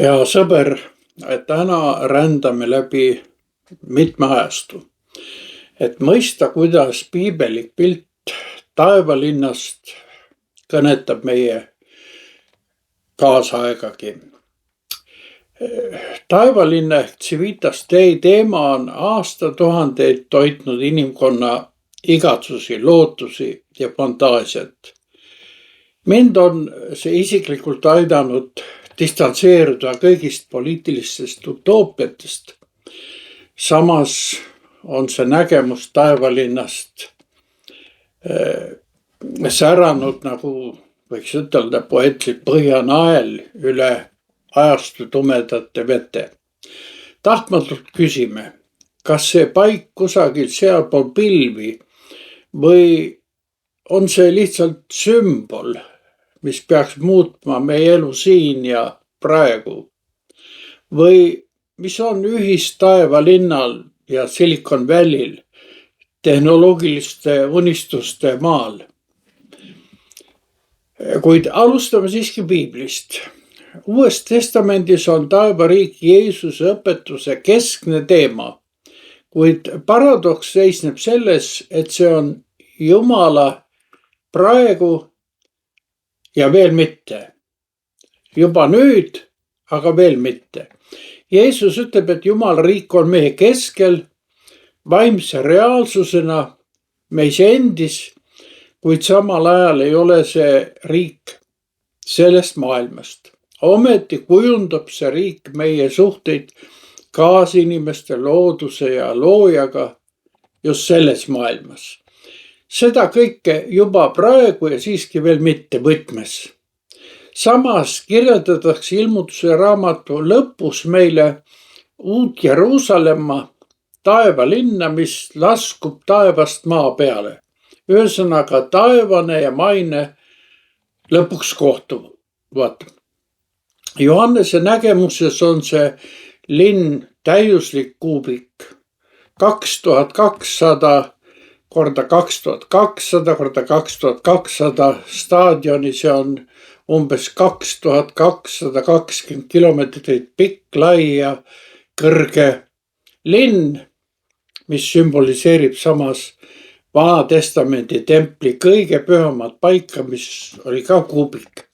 Hea sõber, täna rändame läbi mitme ajastu, et mõista, kuidas piibelik pilt taevalinnast kõnetab meie kaasaegagi. Taevalinna ehk Civitas Dei teema on aastatuhandeid toitnud inimkonna igatsusi, lootusi ja fantaasiat. Mind on see isiklikult aidanud distantseeruda kõigist poliitilistest utoopiatest. Samas on see nägemus taevalinnast säranud, nagu võiks ütelda poeetlik põhjanael üle ajastu tumedate vete. Tahtmatult küsime, kas see paik kusagil sealpool pilvi või on see lihtsalt sümbol, mis peaks muutma meie elu siin ja praegu? Või mis on ühist taevalinnal ja Silicon Valley'l, tehnoloogiliste unistuste maal? Kuid alustame siiski piiblist. Uues testamendis on taevariik Jeesuse õpetuse keskne teema, kuid paradoks seisneb selles, et see on Jumala praegu ja veel mitte. Juba nüüd, aga veel mitte. Jeesus ütleb, et Jumala riik on meie keskel vaimse reaalsusena meis endis, kuid samal ajal ei ole see riik sellest maailmast. Ometi kujundab see riik meie suhteid kaasinimeste, looduse ja loojaga just selles maailmas. Seda kõike juba praegu ja siiski veel mitte võtmes. Samas kirjeldatakse ilmutuse raamatu lõpus meile uut Jeruusalemma, taevalinna, mis laskub taevast maa peale. Ühesõnaga taevane ja maine lõpuks kohtuvad. Johannese nägemuses on see linn täiuslik kuubik. 2200 korda 2200 korda 2200 staadioni, see on umbes 2220 kilomeetrit pikk, lai ja kõrge linn, mis sümboliseerib samas Vana Testamendi templi kõige pühamat paika, mis oli ka kuubik.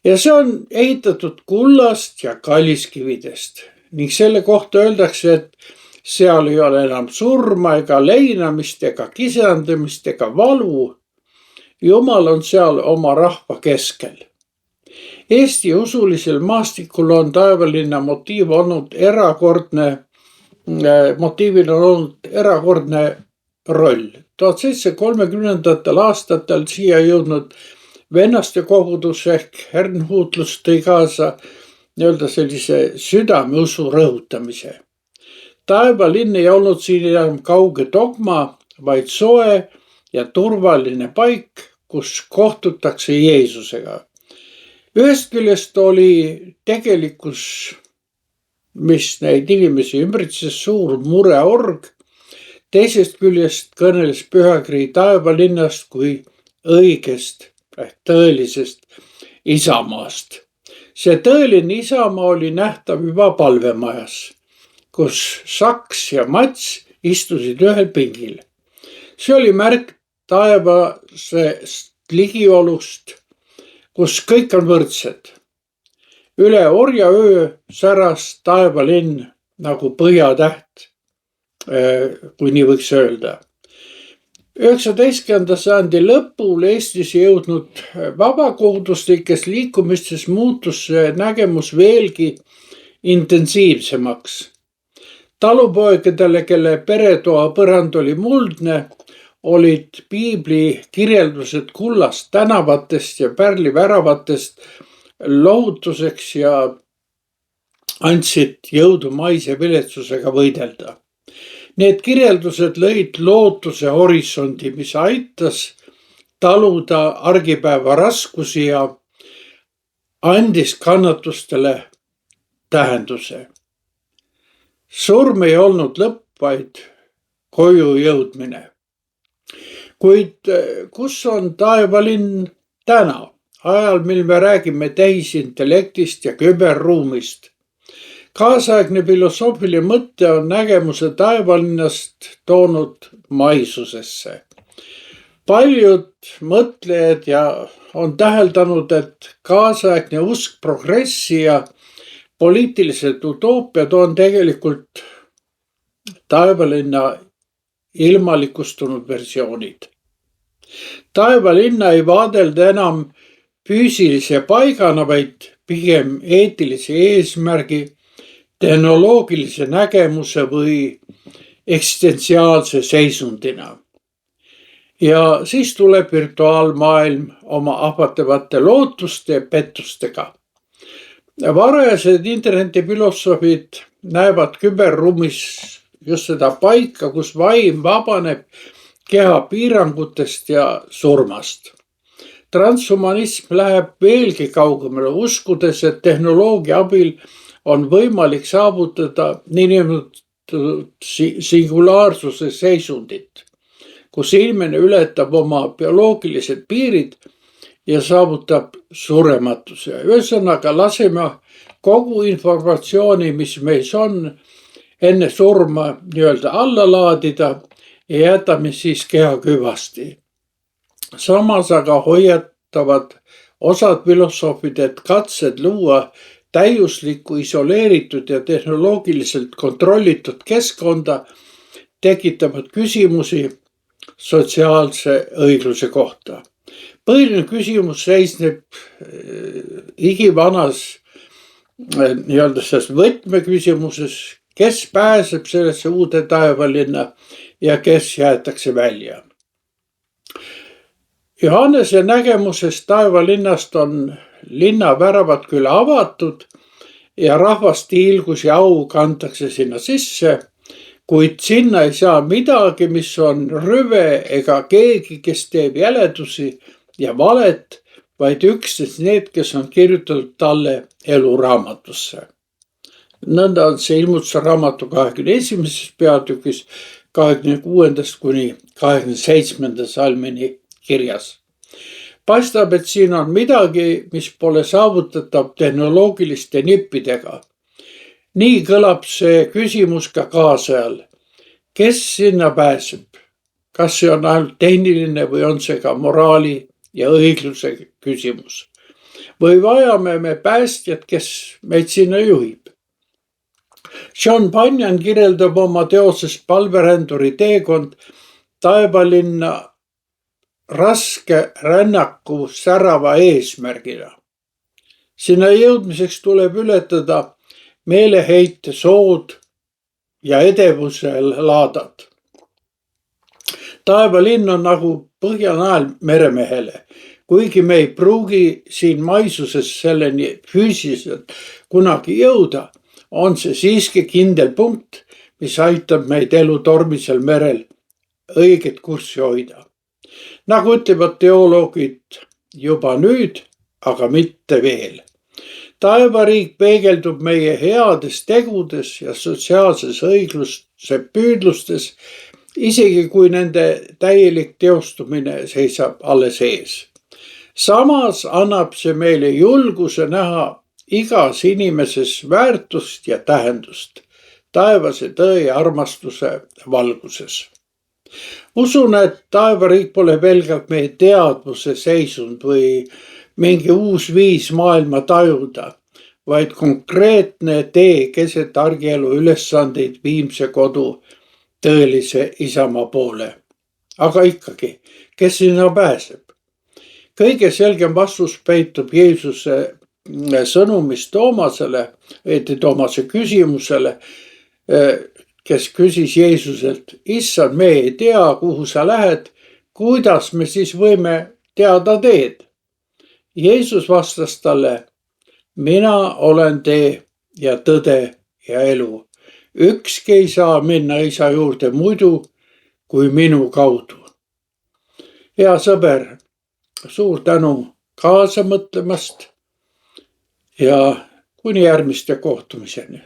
Ja see on ehitatud kullast ja kalliskividest ning selle kohta öeldakse, et seal ei ole enam surma ega leinamist ega kisendamist ega valu. Jumal on seal oma rahva keskel. Eesti usulisel maastikul on taevalinna motiivil olnud erakordne roll. 1730. aastatel siia jõudnud vennaste kogudus ehk Herrnhutlus tõi kaasa nii-öelda sellise südameusu rõhutamise. Taevalinn ei olnud siin enam kauge dogma, vaid soe ja turvaline paik, kus kohtutakse Jeesusega. Ühest küljest oli tegelikkus, mis neid inimesi ümbritses, suur mureorg. Teisest küljest kõneles pühakiri taevalinnast kui õigest ehk tõelisest isamaast. See tõeline isamaa oli nähtav juba palvemajas, kus Saks ja Mats istusid ühel pingil. See oli märk taevasest ligiolust, kus kõik on võrdsed. Üle orjaöö säras taevalinn nagu põhjatäht, kui nii võiks öelda. 19. sajandi lõpul Eestis jõudnud vabakoguduslikes liikumistes muutus see nägemus veelgi intensiivsemaks. Talupoegadele, kelle peretoa põrand oli muldne, olid piibli kirjeldused kullast tänavatest ja pärliväravatest lohutuseks ja andsid jõudu maise viletsusega võidelda. Need kirjeldused lõid lootuse horisondi, mis aitas taluda argipäeva raskusi ja andis kannatustele tähenduse. Surm ei olnud lõpp, vaid koju jõudmine. Kuid kus on taevalinn täna? ajal, mil me räägime tehisintellektist ja küberruumist. Kaasaegne filosoofiline mõte on nägemuse taevalinnast toonud maisusesse. Paljud mõtlejad on täheldanud, et kaasaegne usk progressi ja poliitilised utoopiad on tegelikult taevalinna ilmalikustunud versioonid. Taevalinna ei vaadelda enam füüsilise paigana, vaid pigem eetilise eesmärgi, tehnoloogilise nägemuse või eksistentsiaalse seisundina. Ja siis tuleb virtuaalmaailm oma ahvatlevate lootuste ja pettustega. Varajased internetifilosoofid näevad küberruumis just seda paika, kus vaim vabaneb keha piirangutest ja surmast. Transhumanism läheb veelgi kaugemale, uskudes, et tehnoloogia abil on võimalik saavutada niinimetatud singulaarsuse seisundit, kus inimene ületab oma bioloogilised piirid ja saavutab surematuse. Ühesõnaga, laseme kogu informatsiooni, mis meis on, enne surma nii-öelda alla laadida ja jätame siis keha küvasti. Samas aga hoiatavad osad filosoofid, et katsed luua täiuslikku, isoleeritud ja tehnoloogiliselt kontrollitud keskkonda tekitavad küsimusi sotsiaalse õigluse kohta. Põhiline küsimus seisneb igivanas nii-öelda selles võtmeküsimuses, kes pääseb sellesse uude taevalinna ja kes jäetakse välja. Johannese nägemuses taevalinnast on linnaväravad küll avatud ja rahvast hiilgus ja au kantakse sinna sisse, kuid sinna ei saa midagi, mis on rüve ega keegi, kes teeb jäledusi ja valet, vaid üksnes need, kes on kirjutatud talle eluraamatusse. Nõnda on see ilmutuse raamatu 21. peatükis 26. kuni 27. salmini kirjas. Paistab, et siin on midagi, mis pole saavutatav tehnoloogiliste nippidega. Nii kõlab see küsimus ka kaasajal. Kes sinna pääseb? Kas see on ainult tehniline või on see ka moraali ja õigluse küsimus? Või vajame me päästjat, kes meid sinna juhib? John Bunyan kirjeldab oma teoses Palveränduri teekond taevalinna raske rännaku särava eesmärgina. Sinna jõudmiseks tuleb ületada meeleheite sood ja edevuse laadad. Taevalinn on nagu Põhjanael meremehele, kuigi me ei pruugi siin maisuses selleni füüsiliselt kunagi jõuda, on see siiski kindel punkt, mis aitab meid elu tormisel merel õiget kurssi hoida. Nagu ütlevad teoloogid juba nüüd, aga mitte veel. Taevariik peegeldub meie heades tegudes ja sotsiaalses õigluse püüdlustes, isegi kui nende täielik teostumine seisab alles ees. Samas annab see meile julguse näha igas inimeses väärtust ja tähendust taevase tõe ja armastuse valguses. Usun, et taevariik pole pelgalt meie teadvuse seisund või mingi uus viis maailma tajuda, vaid konkreetne tee keset argielu ülesandeid viimse kodu tõelise Isamaa poole. Aga ikkagi, kes sinna pääseb? Kõige selgem vastus peitub Jeesuse sõnumis Toomasele, Toomase küsimusele, kes küsis Jeesuselt, issand, me ei tea, kuhu sa lähed, kuidas me siis võime teada teed? Jeesus vastas talle, mina olen tee ja tõde ja elu. Ükski ei saa minna isa juurde muidu kui minu kaudu. Hea sõber, suur tänu kaasa mõtlemast ja kuni järgmiste kohtumiseni.